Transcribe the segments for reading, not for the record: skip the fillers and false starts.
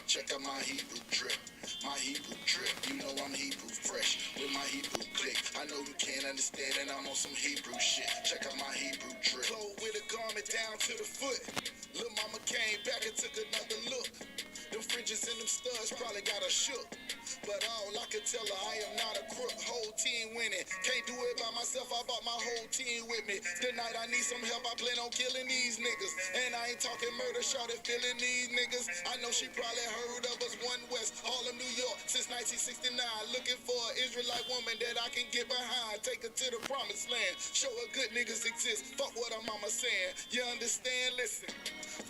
Check out my Hebrew drip. My Hebrew drip, you know I'm Hebrew fresh with my Hebrew click. I know you can't understand and I'm on some Hebrew shit. Check out my Hebrew drip. Clothes with a garment down to the foot. Lil' mama came back and took another look. Them fringes and them studs probably got her shook. But all I could tell her, I am not a crook. Whole team winning. Can't do it by myself, I brought my whole team with me. Tonight I need some help, I plan on killing these niggas. And I ain't talking murder, shorty feeling these niggas. I know she probably heard of us, One West, Harlem, New York, since 1969. Looking for an Israelite woman that I can get behind. Take her to the promised land. Show her good niggas exist. Fuck what her mama saying. You understand? Listen.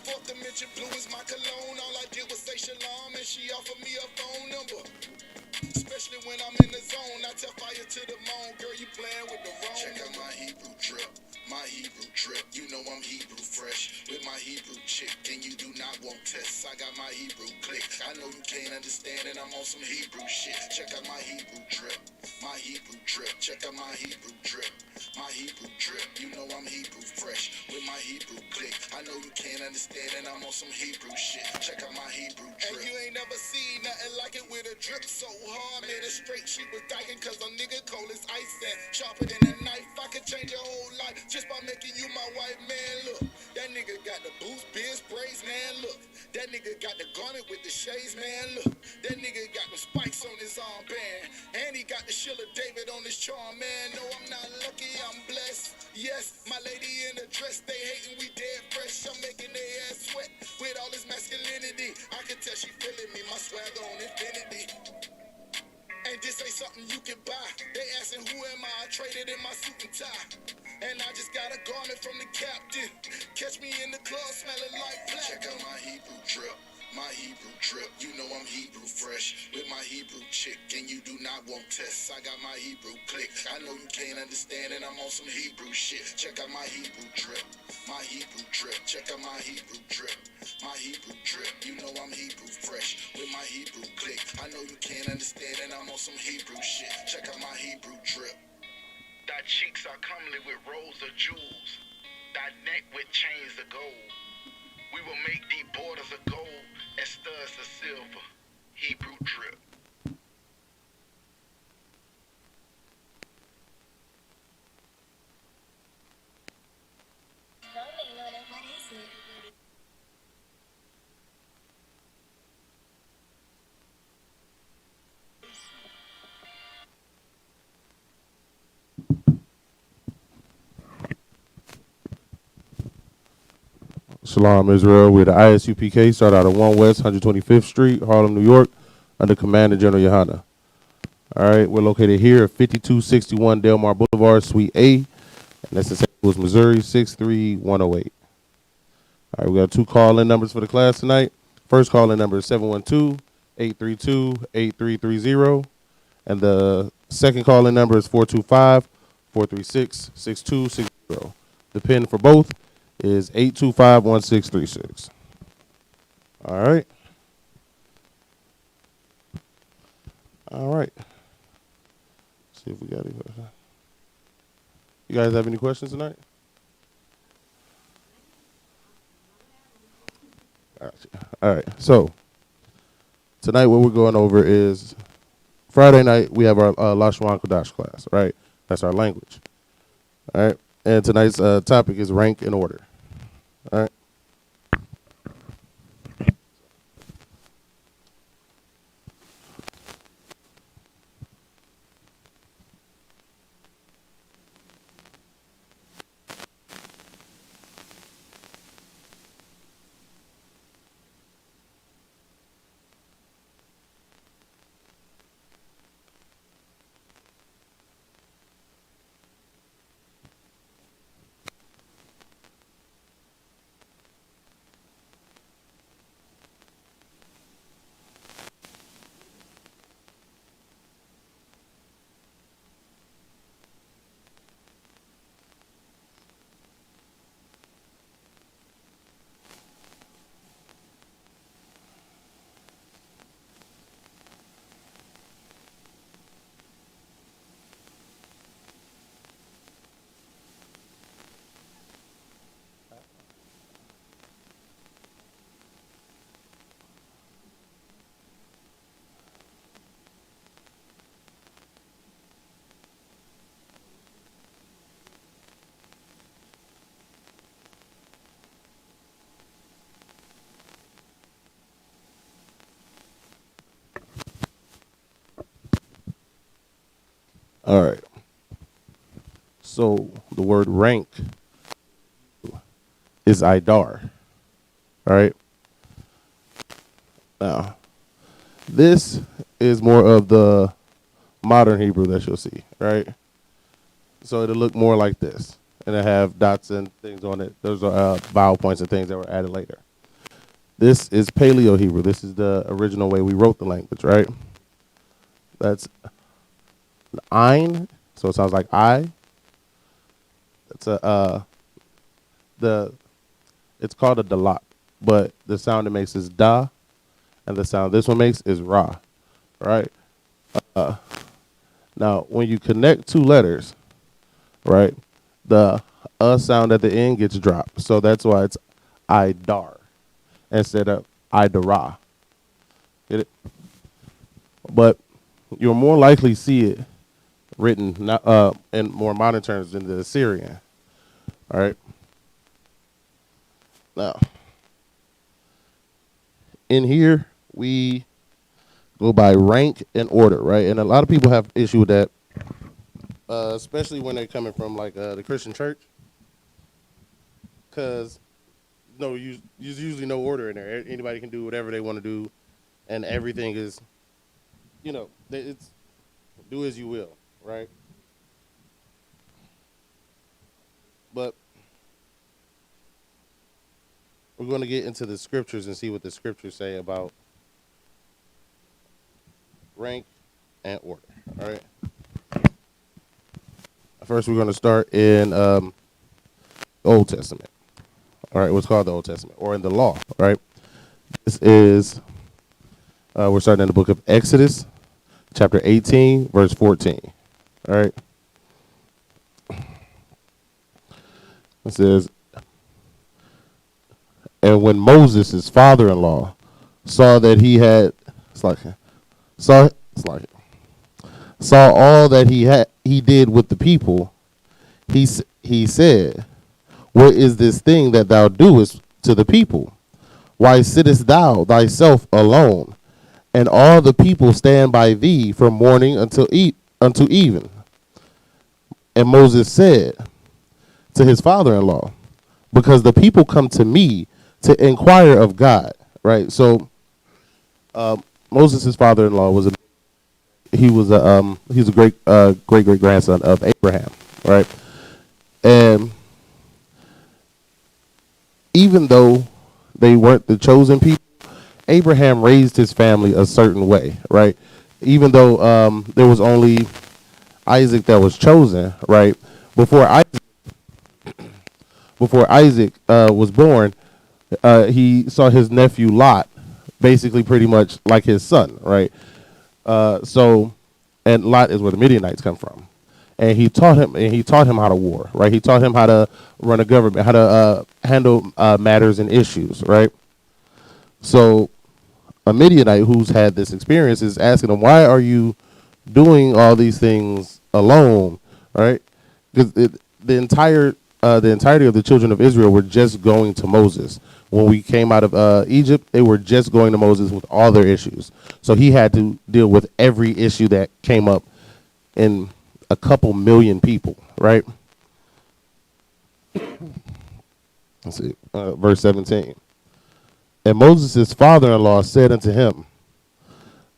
Fourth dimension blue is my cologne. All I did was say shalom and she offered me a phone number. Especially when I'm in the zone, I tell fire to the moan. Girl, you playing with the wrong. Check out my Hebrew drip, my Hebrew drip. You know I'm Hebrew fresh with my Hebrew chick, and you do not want tests. I got my Hebrew click. I know you can't understand, and I'm on some Hebrew shit. Check out my Hebrew drip, my Hebrew drip. Check out my Hebrew drip, my Hebrew drip. You know I'm Hebrew fresh with my Hebrew click. I know you can't understand, and I'm on some Hebrew shit. Check out my Hebrew drip. And you ain't never seen nothing like it with a drip so hard, made her straight. She was dying cause a nigga cold as ice and sharper than a knife. I could change your whole life just by making you my white man. Look, that nigga got the boost, beard sprays, man. Look, that nigga got the garment with the shades, man. Look, that nigga got the spikes on his armband, and he got the Sheila David on his charm, man. No, I'm not lucky, I'm blessed. Yes, my lady in the dress, they hating, we dead fresh. I'm making their ass sweat with all this masculinity. I can tell she feeling me, my swagger on infinity. And this ain't something you can buy. They asking who am I traded in my suit and tie. And I just got a garment from the captain. Catch me in the club smelling like platinum. Check out my Hebrew drip, my Hebrew drip. You know I'm Hebrew fresh with my Hebrew chick, and you do not want tests. I got my Hebrew click. I know you can't understand, and I'm on some Hebrew shit. Check out my Hebrew drip, my Hebrew drip. Check out my Hebrew drip, my Hebrew drip. You know I'm Hebrew fresh with my Hebrew click. I know you can't understand, and I'm on some Hebrew shit. Check out my Hebrew drip. Thy cheeks are comely with rows of jewels, thy neck with chains of gold. We will make thee borders of gold and studs of silver. Hebrew drip. Shalom, Israel. We're the ISUPK, start out of 1 West 125th Street, Harlem, New York, under command of General Yohana. All right, we're located here at 5261 Delmar Boulevard, Suite A, and that's in St. Louis, Missouri, 63108. All right, we got two call-in numbers for the class tonight. First call-in number is 712-832-8330, and the second call-in number is 425-436-6260. The PIN for both is 825-1636. All right. All right. Let's see if we got any questions. You guys have any questions tonight? All right. So tonight what we're going over is Friday night we have our Lashawan Qadash class, right? That's our language. All right. And tonight's topic is rank and order. All right. All right. So the word rank is idar. All right. Now, this is more of the modern Hebrew that you'll see, right? So it'll look more like this, and it have dots and things on it. Those are vowel points and things that were added later. This is Paleo Hebrew. This is the original way we wrote the language, right? That's ein, so it sounds like I. It's it's called a dalat, but the sound it makes is da, and the sound this one makes is ra, right? Now, when you connect two letters, right, the sound at the end gets dropped. So that's why it's idar instead of idara. Get it? But you'll more likely see it written in more modern terms than the Assyrian. All right. Now, in here, we go by rank and order, right? And a lot of people have issue with that, especially when they're coming from like the Christian church, because there's usually no order in there. Anybody can do whatever they want to do, and everything is, it's do as you will, right? But we're going to get into the scriptures and see what the scriptures say about rank and order. All right. First, we're going to start in Old Testament. All right, what's called the Old Testament, or in the law. Right. This is we're starting in the book of Exodus, chapter 18, verse 14. All right. It says, and when Moses, his father-in-law, saw that he had, saw all that he did with the people, he said, what is this thing that thou doest to the people? Why sittest thou thyself alone, and all the people stand by thee from morning unto even? And Moses said to his father-in-law, because the people come to me to inquire of God. Right. So Moses' father-in-law was a great grandson of Abraham. Right. And even though they weren't the chosen people, Abraham raised his family a certain way. Right. Even though there was only Isaac that was chosen. Right. Before Isaac was born, he saw his nephew Lot basically pretty much like his son, right? And Lot is where the Midianites come from. And he taught him how to war, right? He taught him how to run a government, how to handle matters and issues, right? So a Midianite who's had this experience is asking him, why are you doing all these things alone, right? Because the entirety of the children of Israel were just going to Moses. When we came out of Egypt, they were just going to Moses with all their issues. So he had to deal with every issue that came up in a couple million people, right? Let's see, verse 17. And Moses' father-in-law said unto him,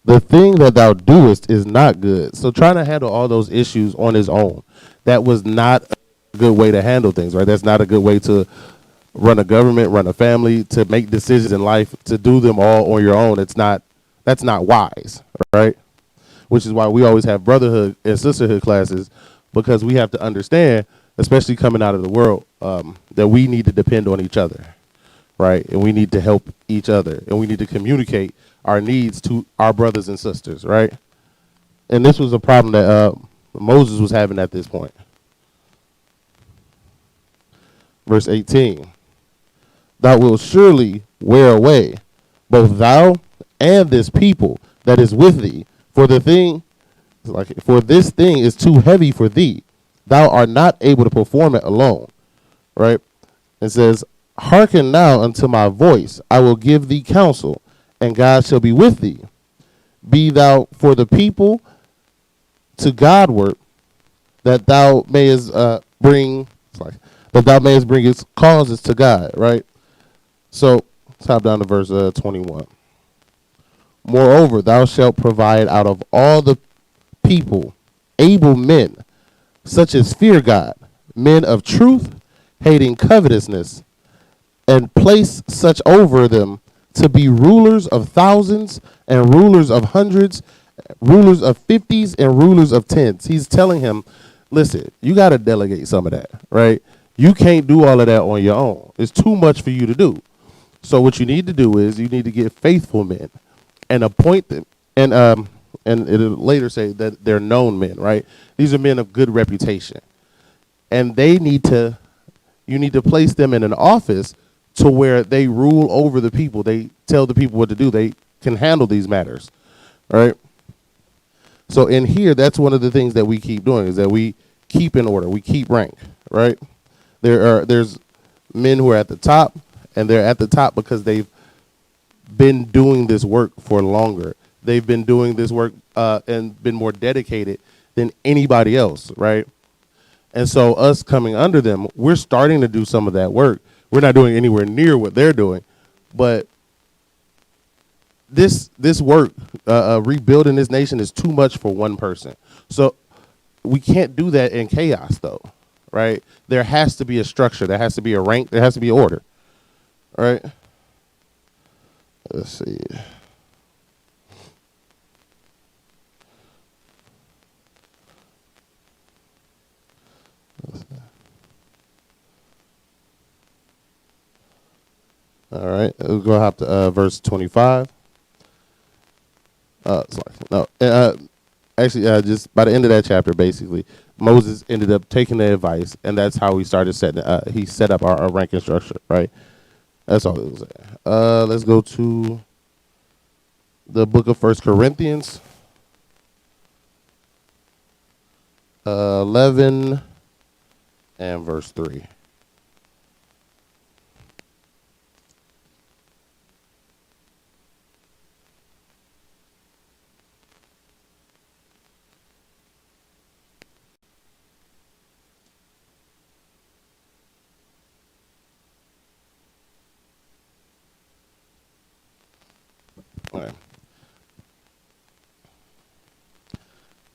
the thing that thou doest is not good. So trying to handle all those issues on his own, that was not a good way to handle things, right? That's not a good way to run a government, run a family, to make decisions in life, to do them all on your own. That's not wise, right? Which is why we always have brotherhood and sisterhood classes, because we have to understand, especially coming out of the world, that we need to depend on each other, right? And we need to help each other, and we need to communicate our needs to our brothers and sisters, right? And this was a problem that Moses was having at this point. Verse 18, thou wilt surely wear away, both thou and this people that is with thee, for this thing is too heavy for thee. Thou art not able to perform it alone. Right? It says, hearken now unto my voice. I will give thee counsel, and God shall be with thee. Be thou for the people to Godward, that thou mayest bring, sorry, that thou mayest bring its causes to God, right? So, top down to verse 21. Moreover, thou shalt provide out of all the people able men, such as fear God, men of truth, hating covetousness, and place such over them to be rulers of thousands and rulers of hundreds, rulers of fifties and rulers of tens. He's telling him, listen, you got to delegate some of that, right? You can't do all of that on your own. It's too much for you to do. So what you need to do is you need to get faithful men and appoint them. And it'll later say that they're known men, right? These are men of good reputation. And you need to place them in an office to where they rule over the people. They tell the people what to do. They can handle these matters, right? So in here, that's one of the things that we keep doing is that we keep in order. We keep rank, right? There's men who are at the top, and they're at the top because they've been doing this work for longer. They've been doing this work and been more dedicated than anybody else, right? And so us coming under them, we're starting to do some of that work. We're not doing anywhere near what they're doing, but this work, rebuilding this nation, is too much for one person. So we can't do that in chaos, though, right? There has to be a structure. There has to be a rank. There has to be order, right? Let's see. All right, we're going to hop to verse 25. Sorry, no. Actually, just by the end of that chapter, basically, Moses ended up taking the advice, and that's how he started setting. He set up our ranking structure, right? That's all it was. Let's go to the book of 1 Corinthians, 11 and verse 3. All right.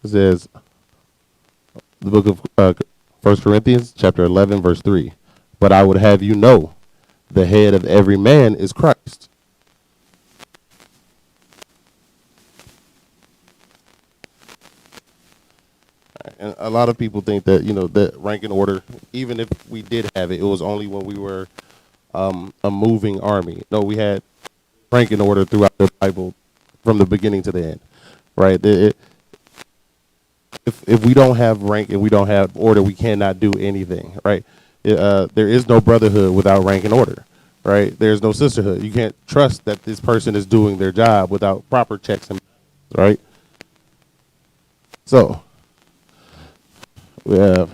It says, the book of 1 Corinthians, chapter 11, verse 3. But I would have you know, the head of every man is Christ. And a lot of people think that, that ranking order, even if we did have it, it was only when we were a moving army. No, we had ranking order throughout the Bible from the beginning to the end, right? If we don't have rank and we don't have order, we cannot do anything, right? There is no brotherhood without rank and order, right? There's no sisterhood. You can't trust that this person is doing their job without proper checks and balances, right? So we have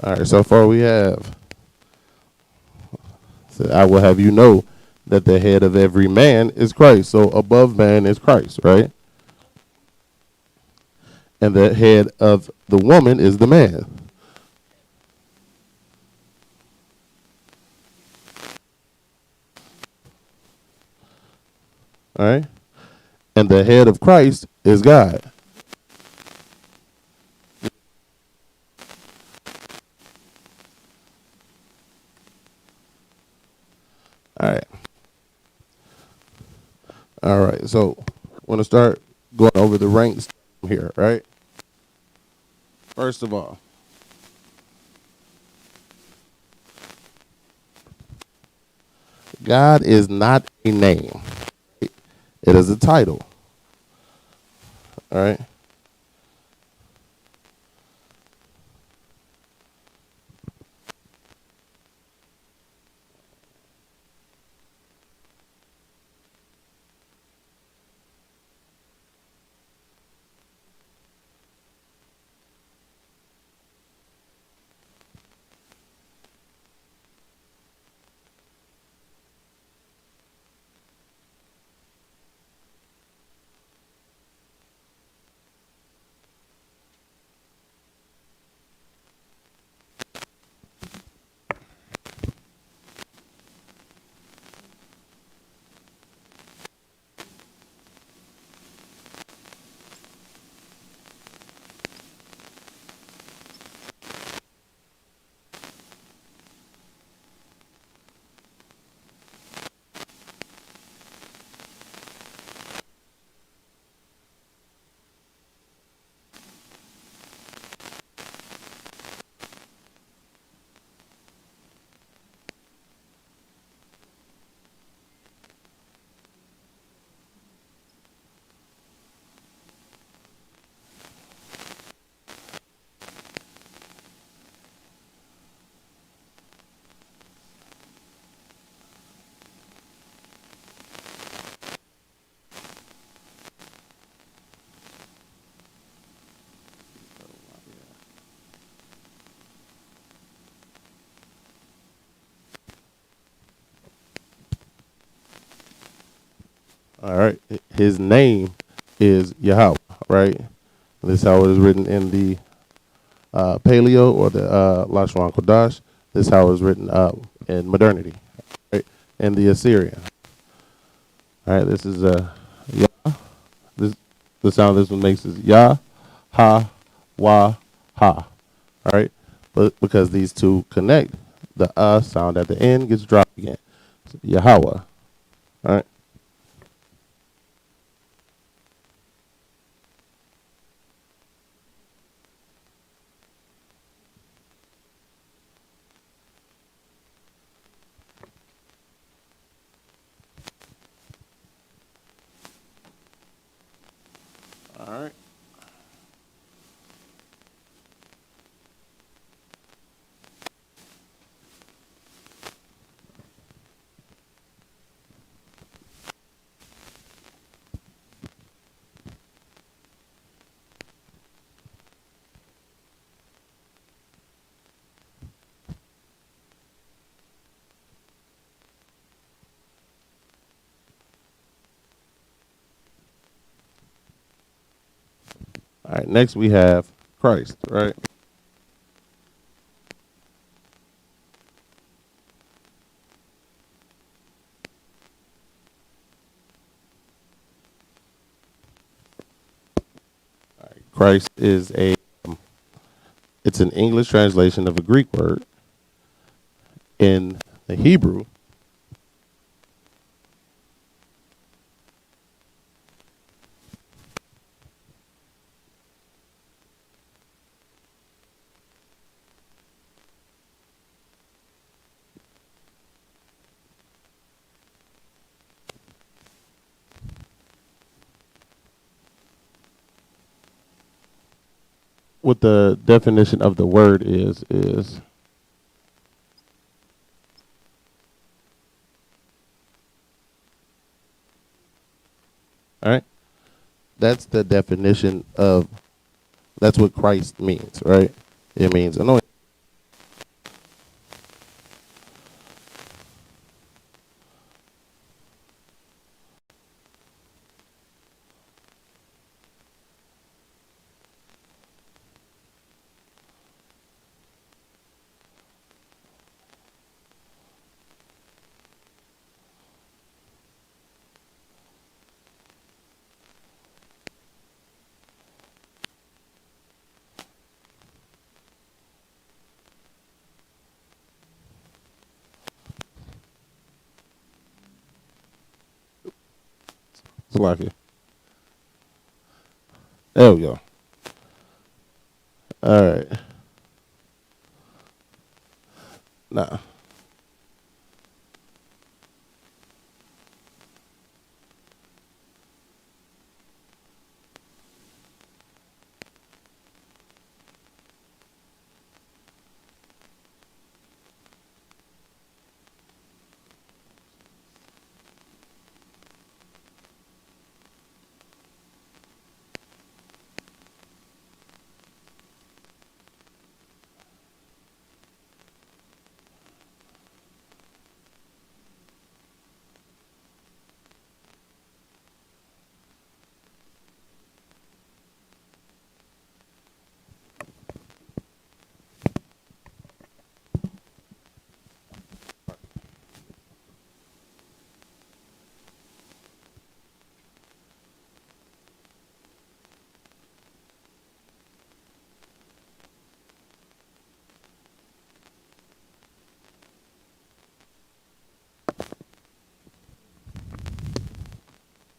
all right. So far we have. So I will have you know that the head of every man is Christ. So above man is Christ, right? And the head of the woman is the man. All right? And the head of Christ is God. All right. All right. So I want to start going over the ranks here, right? First of all, God is not a name. It is a title. All right? All right. His name is Yahweh, right? This is how it is written in the Paleo or the Lashawan Qadash. This is how it was written in modernity, right? In the Assyrian. All right. This is Yah. This the sound this one makes is Yah, Ha, Wah, Ha. All right. But because these two connect, the sound at the end gets dropped again. So, Yahweh. All right. All right. All right. Next we have Christ, right? Christ is it's an English translation of a Greek word. In the Hebrew, what the definition of the word is all right. That's the definition of that's what Christ means, right? It means anointed. It's like it. There we go. All right. Nah.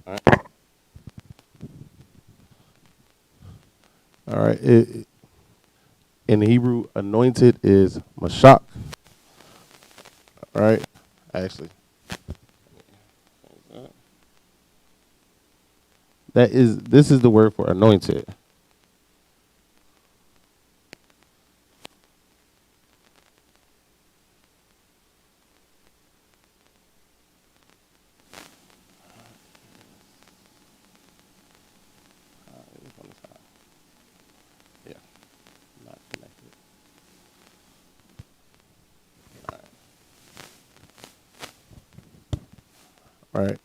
All right. All right. In Hebrew, anointed is mashak. All right. Actually, this is the word for anointed. Yeah. Not connected. All right.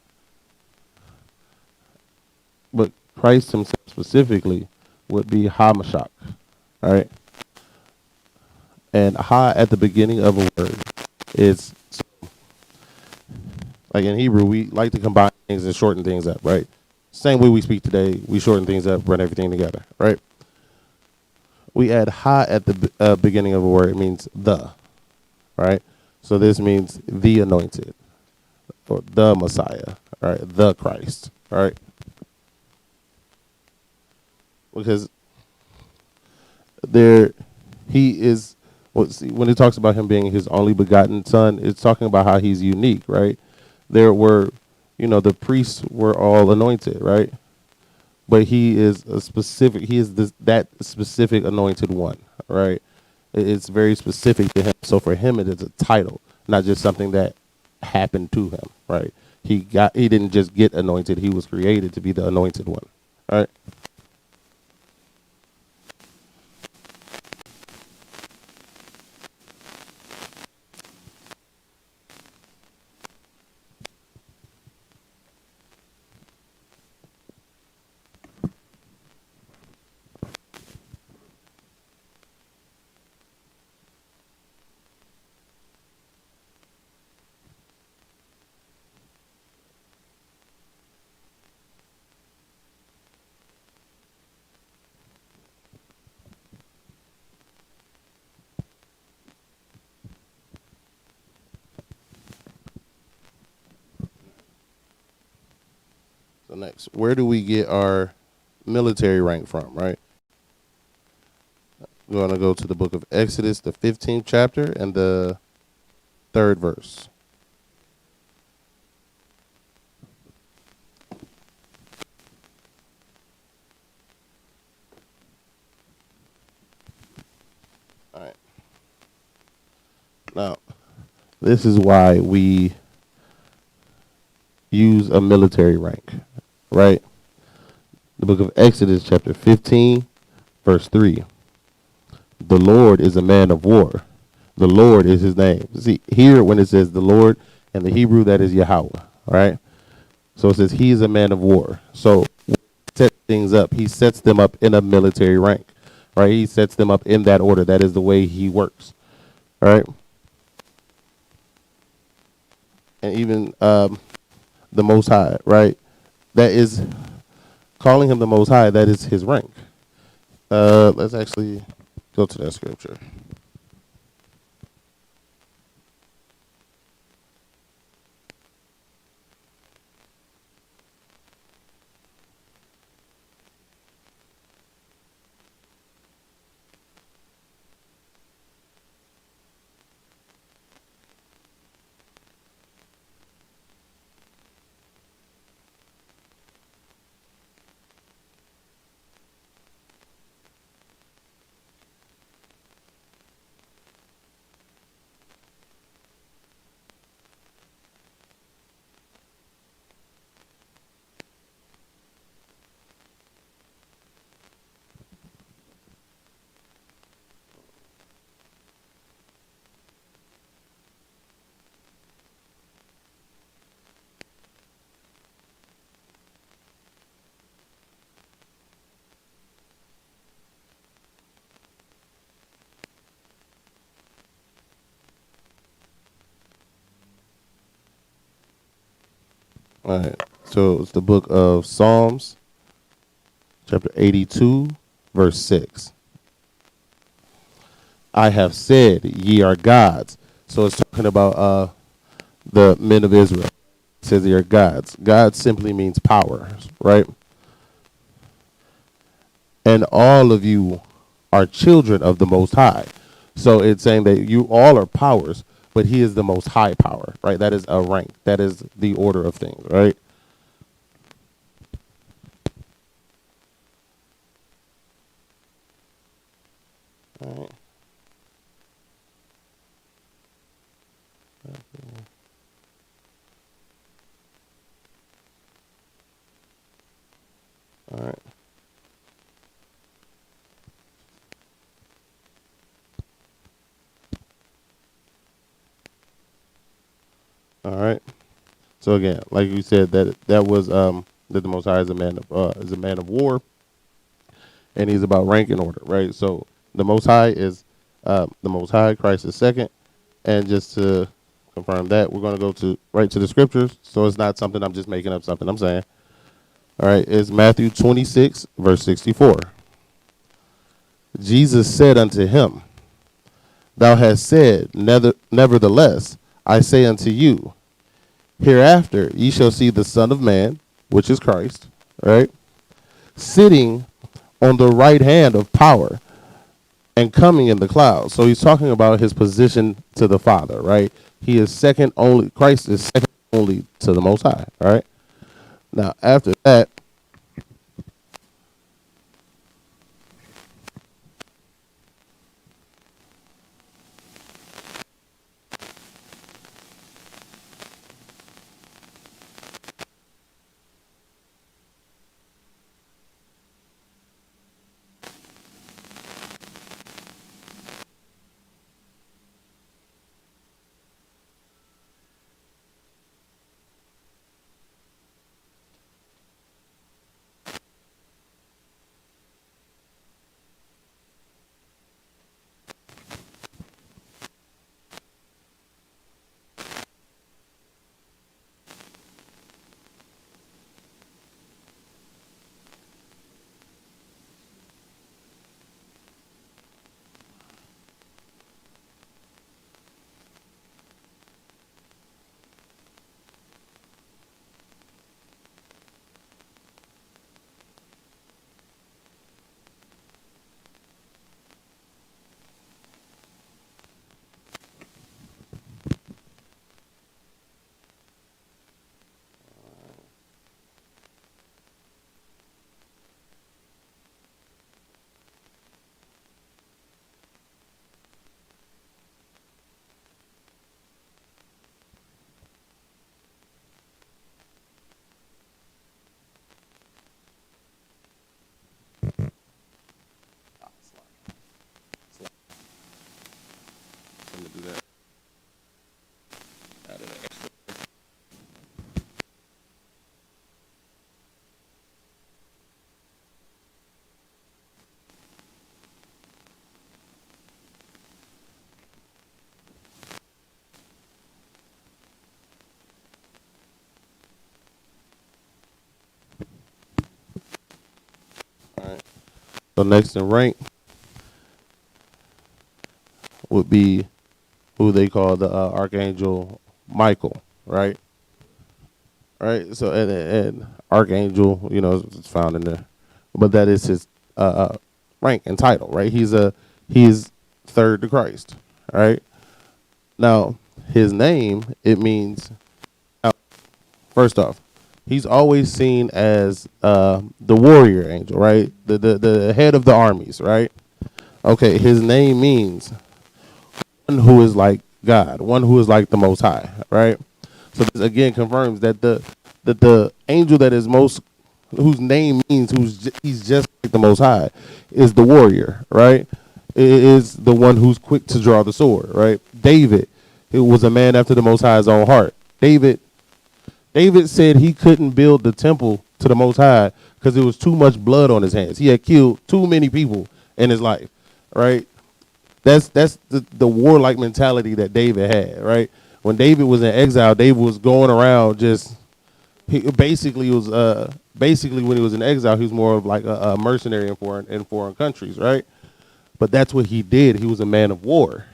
Christ himself specifically would be HaMashach, all right? And Ha at the beginning of a word is, like in Hebrew, we like to combine things and shorten things up, right? Same way we speak today, we shorten things up, run everything together, right? We add Ha at the beginning of a word, it means the, right? So this means the anointed, or the Messiah, all right? The Christ, all right? Because there, he is, well, see, when it talks about him being his only begotten son, it's talking about how he's unique, right? There were, the priests were all anointed, right? But he is a specific, he is that specific anointed one, right? It's very specific to him. So for him, it is a title, not just something that happened to him, right? He didn't just get anointed. He was created to be the anointed one, right? So next, where do we get our military rank from, right? We're going to go to the book of Exodus, the 15th chapter and the 3rd verse. All right. Now, this is why we use a military rank, right? The book of Exodus, chapter 15, verse 3. The Lord is a man of war. The Lord is his name. See, here when it says the Lord, in the Hebrew, that is Yahweh, right? So it says he is a man of war. So when he sets things up, he sets them up in a military rank, right? He sets them up in that order. That is the way he works, all right? And even the Most High, right? That is calling him the Most High. That is his rank. Let's actually go to that scripture. All right. So it's the book of Psalms, chapter 82, verse 6. I have said, ye are gods. So it's talking about the men of Israel. It says they are gods. God simply means power, right? And all of you are children of the Most High. So it's saying that you all are powers, but he is the most high power, right? That is a rank. That is the order of things, right? All right. All right. All right. So again, like you said, that was that the Most High is a man of war, and he's about rank and order, right? So the Most High is the Most High. Christ is second, and just to confirm that, we're going to go to right to the scriptures. So it's not something I'm just making up something I'm saying. All right, it's Matthew 26, verse 64. Jesus said unto him, Thou hast said, nevertheless, I say unto you, hereafter ye shall see the Son of Man, which is Christ, right, sitting on the right hand of power and coming in the clouds. So he's talking about his position to the Father, right? He is second only, Christ is second only to the Most High, all right? Now, after that, let me do that. All right. So next in rank would be who they call the Archangel Michael, right? Right. So and Archangel, it's found in there, but that is his rank and title, right? He's third to Christ, right? Now his name, it means, now, first off, he's always seen as the warrior angel, right? The head of the armies, right? Okay, his name means one who is like God, one who is like the Most High, right? So this again confirms that the angel that is most, whose name means he's just like the Most High, is the warrior, right? It is the one who's quick to draw the sword, right? David, it was a man after the Most High's own heart. David said he couldn't build the temple to the Most High because there was too much blood on his hands. He had killed too many people in his life, right? That's the warlike mentality that David had, right? When David was in exile, David was going around just he basically when he was in exile, he was more of like a mercenary in foreign countries, right? But that's what he did. He was a man of war,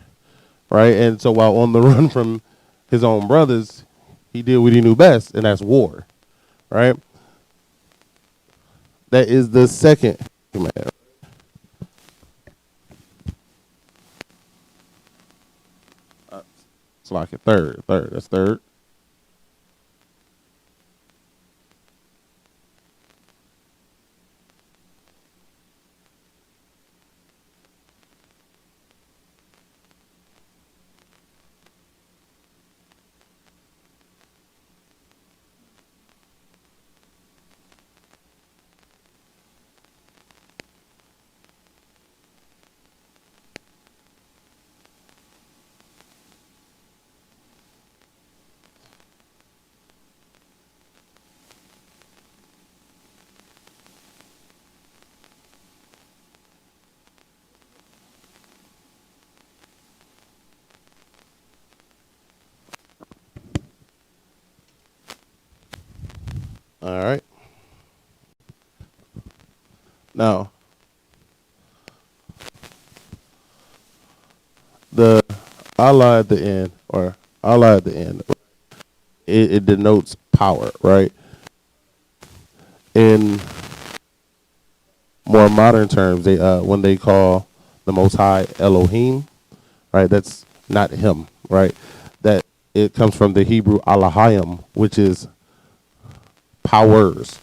right? And so while on the run from his own brothers, he did what he knew best, and that's war, right? That is the second command. It's like a third. That's third. All right. Now, the Allah at the end, or Allah at the end, it denotes power, right? In more modern terms, they when they call the Most High Elohim, right? That's not him, right? That it comes from the Hebrew Alahayim, which is powers.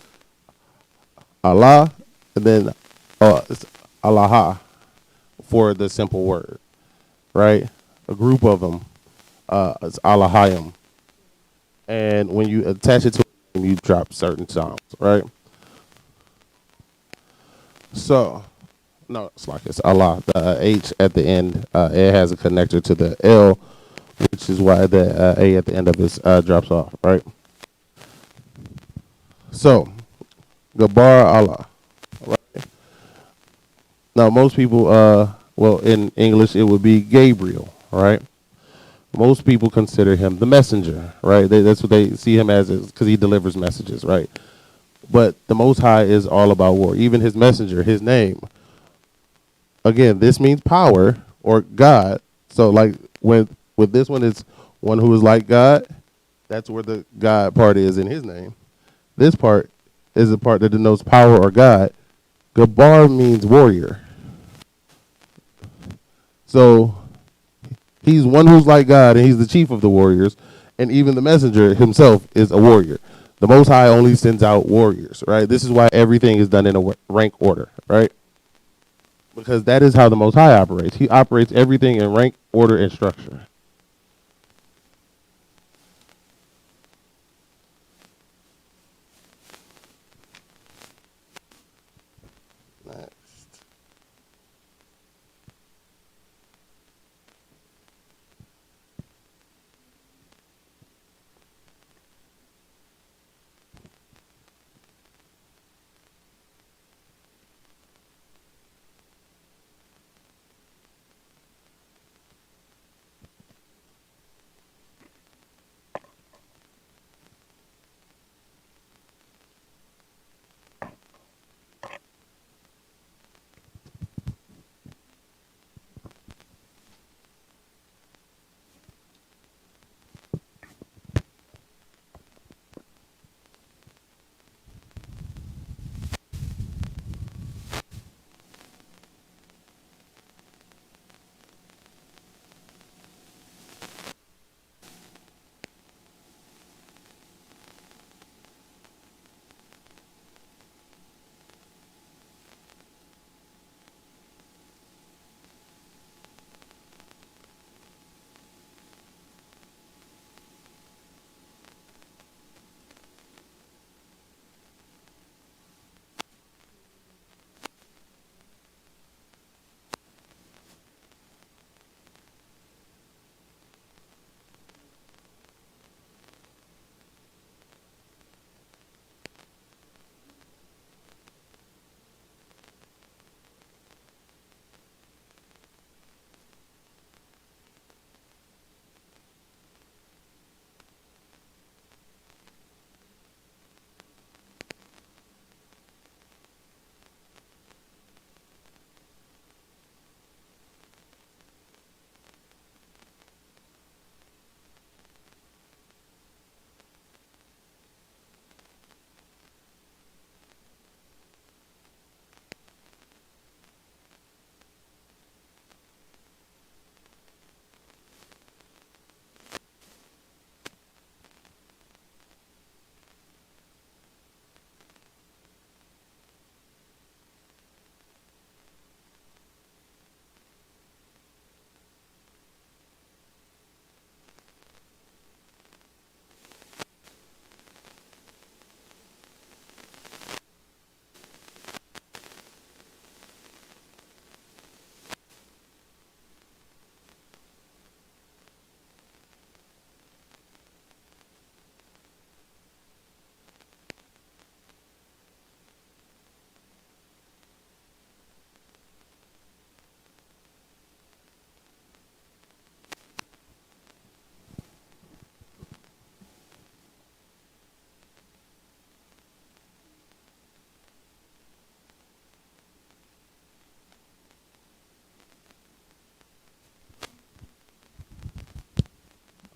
Allah, and then it's Allah for the simple word, right? A group of them is Alahayim, and when you attach it to a name, you drop certain sounds, right? So, no, it's like it's Allah. The H at the end, it has a connector to the L, which is why the A at the end of it drops off, right? So, Gabar Allah. Right? Now, most people, well, in English, it would be Gabriel, right? Most people consider him the messenger, right? That's what they see him as, because he delivers messages, right? But the Most High is all about war. Even his messenger, his name. Again, this means power or God. So, like with this one, it's one who is like God. That's where the God part is in his name. This part is the part that denotes power or God. Gabar means warrior. So he's one who's like God, and he's the chief of the warriors, and even the messenger himself is a warrior. The Most High only sends out warriors, right? This is why everything is done in a rank order, right? Because that is how the Most High operates. He operates everything in rank, order, and structure.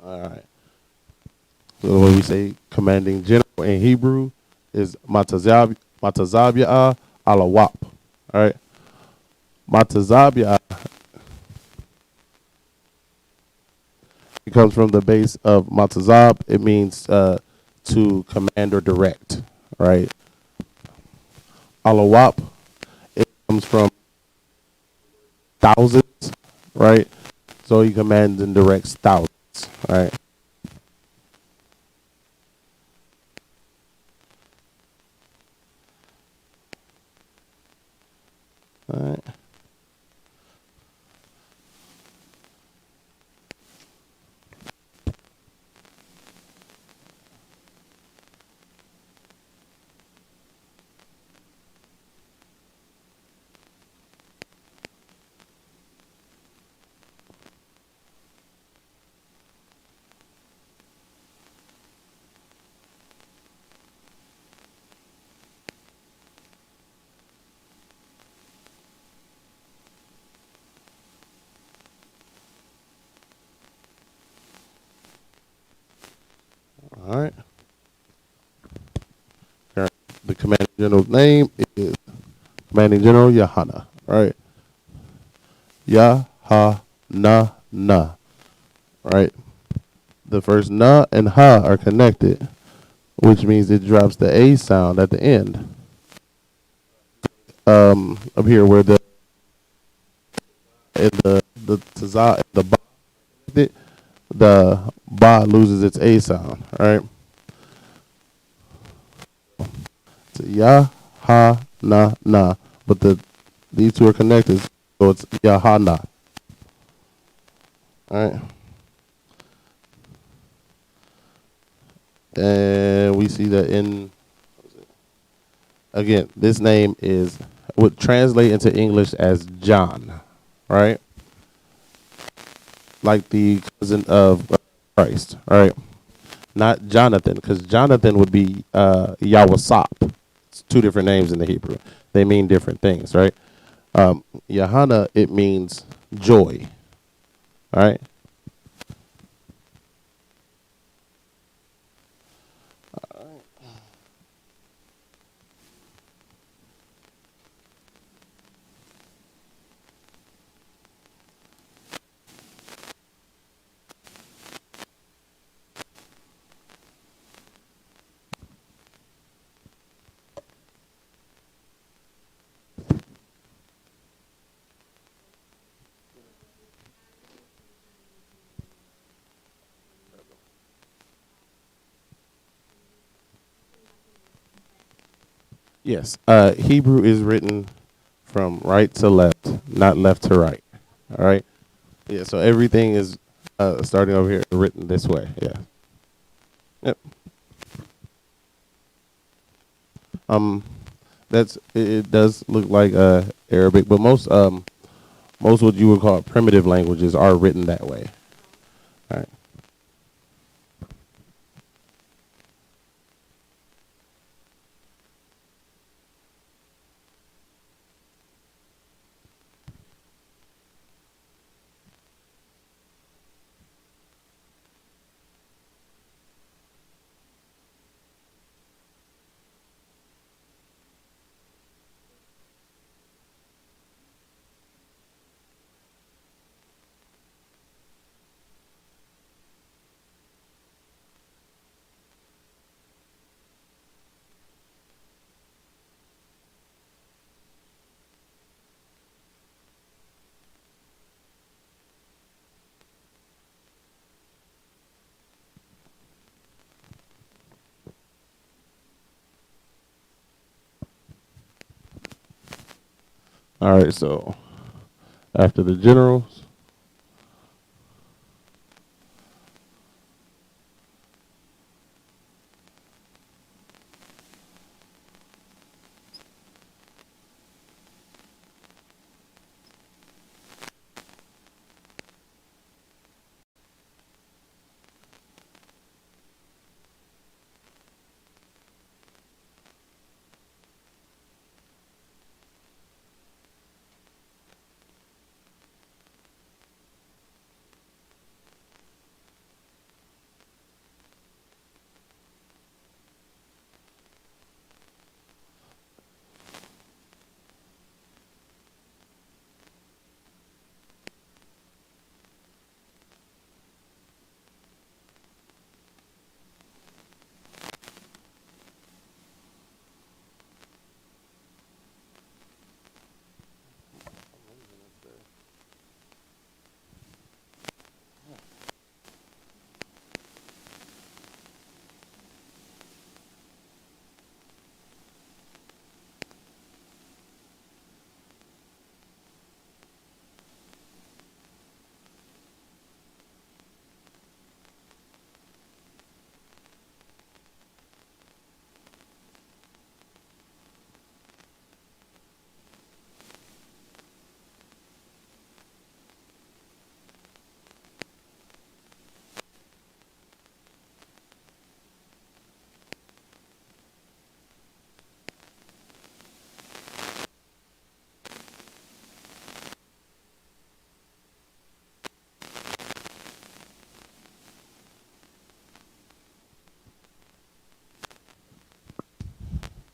All right. So what we say, commanding general in Hebrew is Matazabia alawap. All right. Matazabia, it comes from the base of Matazab. It means to command or direct. Right. Alawap, it comes from thousands. Right. So he commands and directs thousands. Right. All right. All right. All right. The commanding general's name is Commanding General Yahana. All right. Na. All right. The first na and ha are connected, which means it drops the a sound at the end. Up here where the ba, the ba loses its a sound. All right. So ya ha na, but these two are connected, so it's Yahana. All right. And we see that again, this name would translate into English as John, right? Like the cousin of Christ, right? Not Jonathan, because Jonathan would be Yawasap. It's two different names in the Hebrew. They mean different things, right? Yahana, it means joy, all right? Yes, Hebrew is written from right to left, not left to right, all right? Yeah, so everything is starting over here written this way, yeah. Yep. Um, it does look like Arabic, but most what you would call primitive languages are written that way. All right. All right. So after the generals,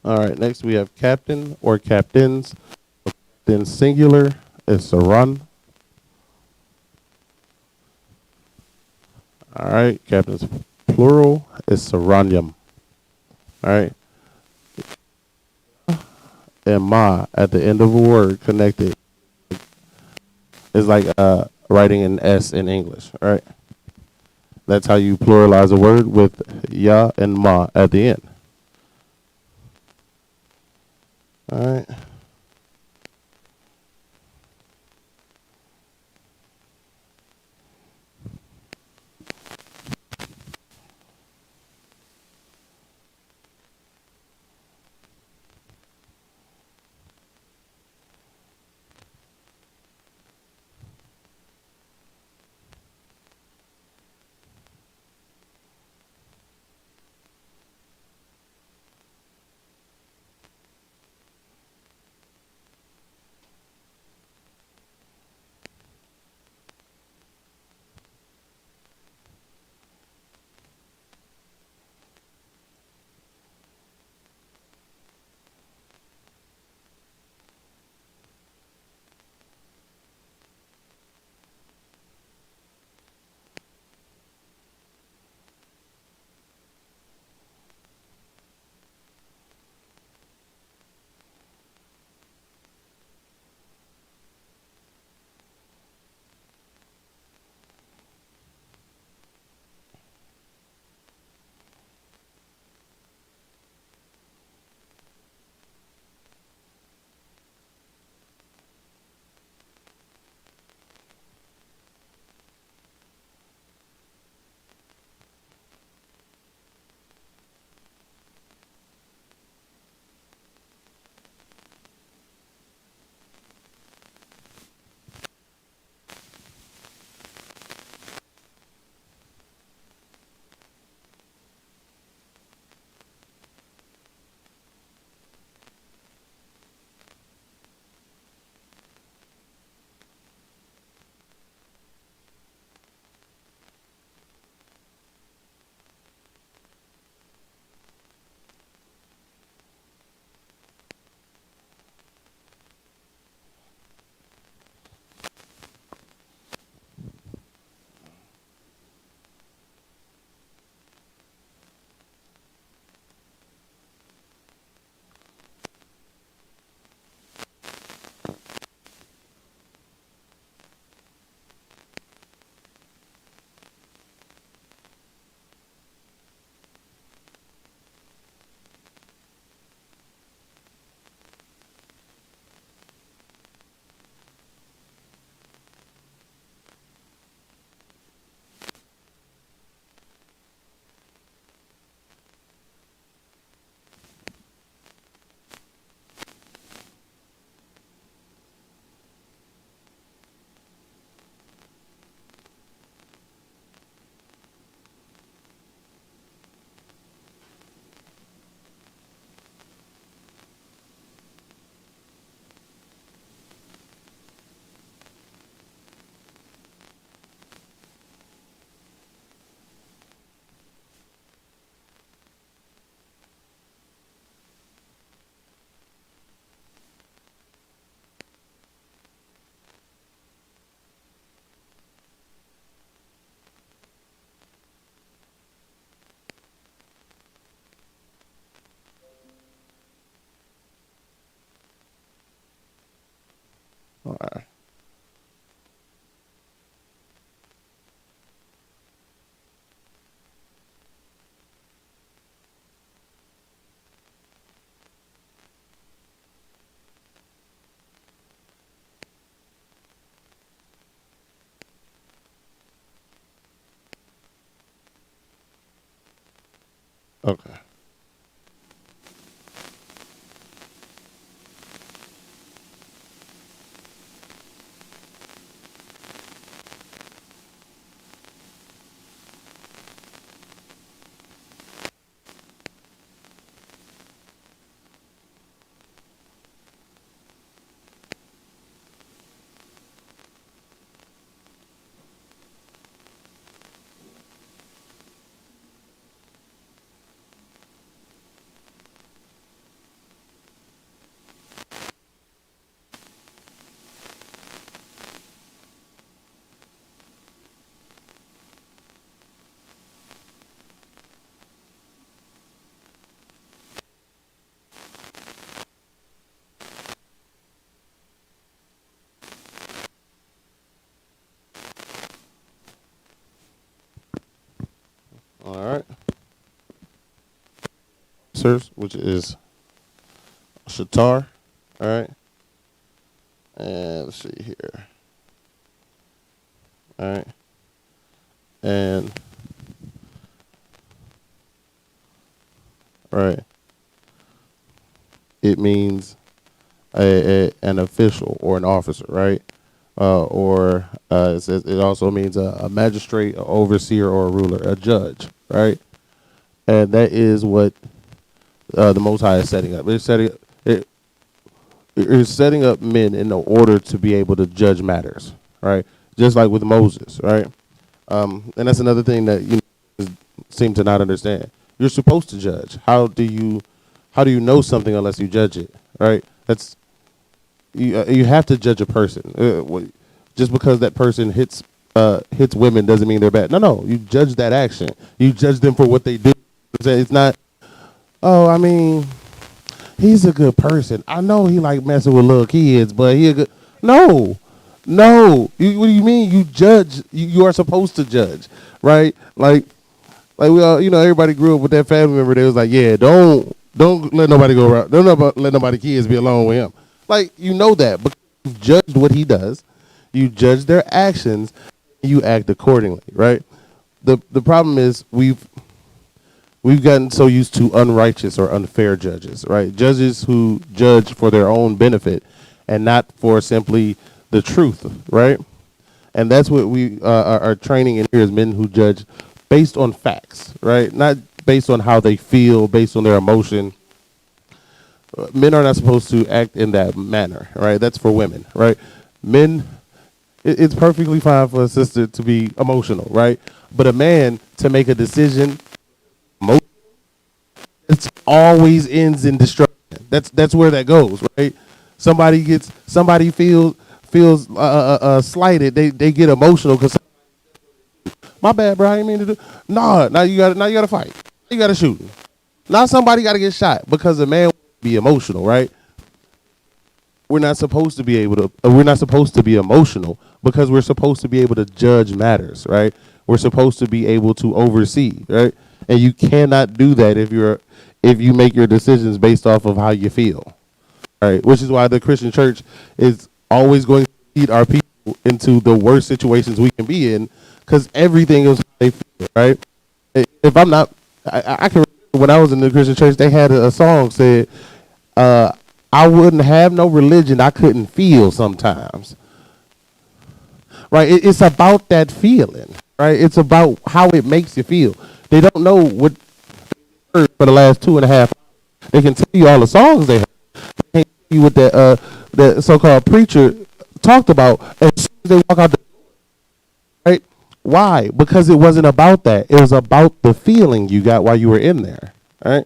All right, next we have captain or captains. Then singular is saran. All right, captains plural is saranyam. All right, and ma at the end of a word connected is like writing an S in English. All right, that's how you pluralize a word with ya and ma at the end. All right. All right. Okay. All right. Sirs, which is Shatar. All right. And let's see here. All right. And right. It means an official or an officer, right? It says it also means a magistrate, an overseer, or a ruler, a judge, right? And that is what the Most High is setting up. It's setting up men in order to be able to judge matters, right? Just like with Moses, right? And that's another thing that seem to not understand. You're supposed to judge. How do you know something unless you judge it, right? That's you have to judge a person. Just because that person hits women doesn't mean they're bad. No, you judge that action. You judge them for what they do. It's not. Oh, I mean, he's a good person. I know he like messing with little kids, but he a good. No, no. What do you mean? You judge. You are supposed to judge, right? Like we all, everybody grew up with that family member. They was like, yeah, don't let nobody go around. Let nobody kids be alone with him. Like that, but you've judged what he does. You judge their actions. You act accordingly, right? The problem is we've gotten so used to unrighteous or unfair judges, right? Judges who judge for their own benefit and not for simply the truth, right? And that's what we are training in here as men who judge based on facts, right? Not based on how they feel, based on their emotion. Men are not supposed to act in that manner, right? That's for women, right? Men, it's perfectly fine for a sister to be emotional, right? But a man to make a decision, it always ends in destruction. That's where that goes, right? Somebody feels slighted. They get emotional because my bad, bro. I didn't mean to do. Nah, now you gotta fight. You gotta shoot. Now somebody gotta get shot because a man be emotional, right? We're not supposed to be able to. We're not supposed to be emotional because we're supposed to be able to judge matters, right? We're supposed to be able to oversee, right? And you cannot do that if you make your decisions based off of how you feel, right? Which is why the Christian church is always going to lead our people into the worst situations we can be in, because everything is how they feel, right? If I'm not, I can remember when I was in the Christian church, they had a song said, "I wouldn't have no religion I couldn't feel sometimes." Right? It's about that feeling, right? It's about how it makes you feel. They don't know what they heard for the last 2.5 hours. They can tell you all the songs they heard. They can't tell you what that so-called preacher talked about as soon as they walk out the door, right? Why? Because it wasn't about that. It was about the feeling you got while you were in there, right?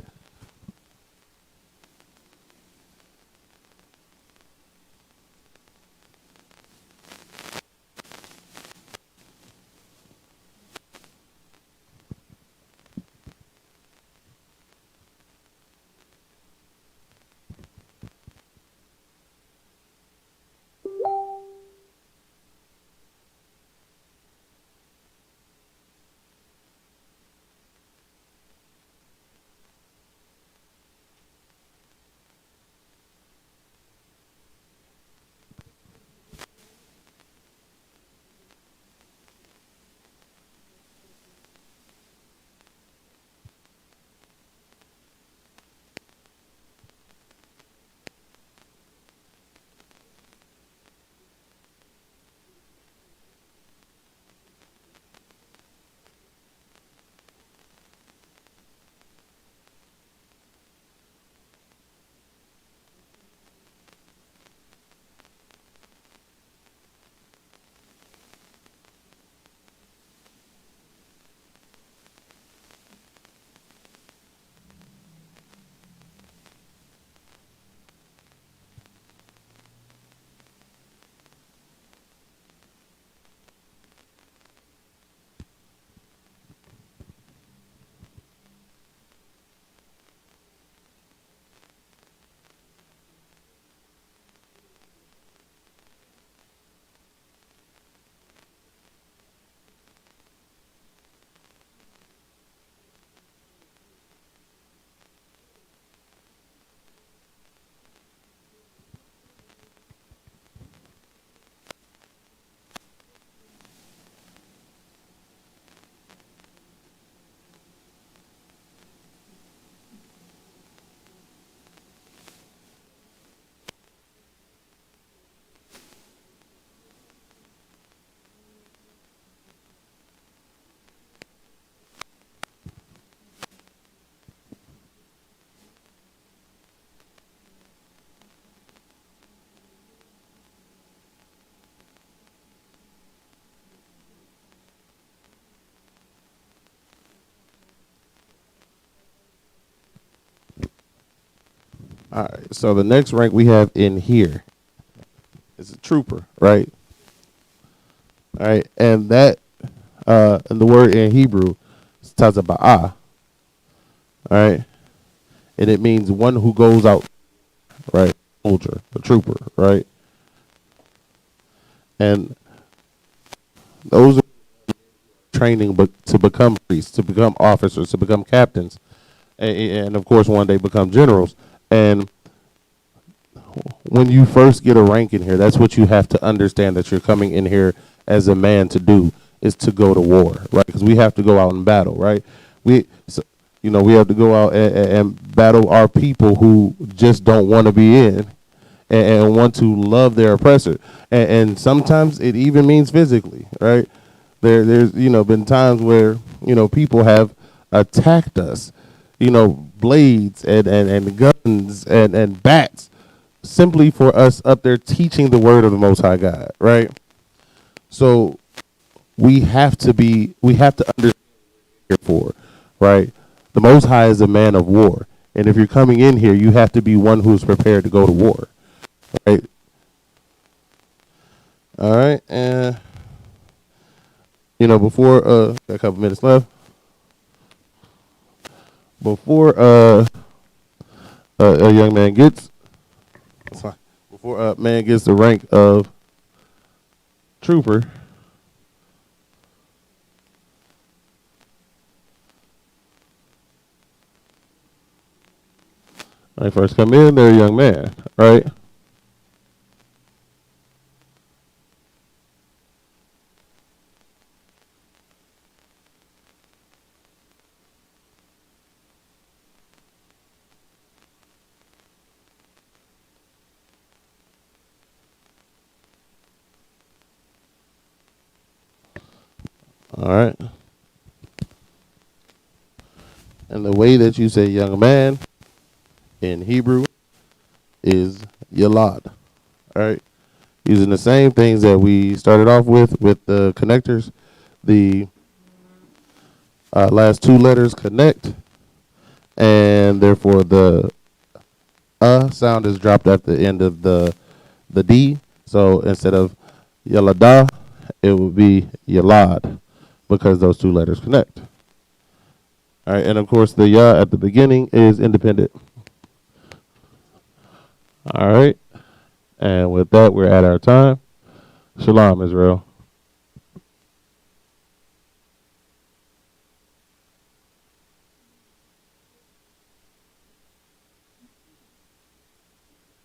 All right. So the next rank we have in here is a trooper, right? All right, and that and the word in Hebrew is tazaba'ah, all right, and it means one who goes out, right? Soldier, a trooper, right? And those are training, but to become priests, to become officers, to become captains, and of course one day become generals. And when you first get a rank in here, that's what you have to understand that you're coming in here as a man to do, is to go to war, right? Because we have to go out and battle, right? So, we have to go out and battle our people who just don't want to be in and want to love their oppressor. And sometimes it even means physically, right? There's been times where people have attacked us, blades and guns and bats, simply for us up there teaching the word of the Most High God, right? So we have to understand here for, right? The Most High is a man of war, and if you're coming in here, you have to be one who's prepared to go to war, right? All right, and before got a couple minutes left. Before a young man gets, before a man gets the rank of trooper, when they first come in, they're a young man, right? All right. And the way that you say young man in Hebrew is Yalad. All right. Using the same things that we started off with the connectors. The last two letters connect, and therefore the sound is dropped at the end of the D. So instead of Yalada, it would be Yalad, because those two letters connect. All right, and of course the Ya at the beginning is independent. All right, and with that, we're at our time. Shalom, Israel.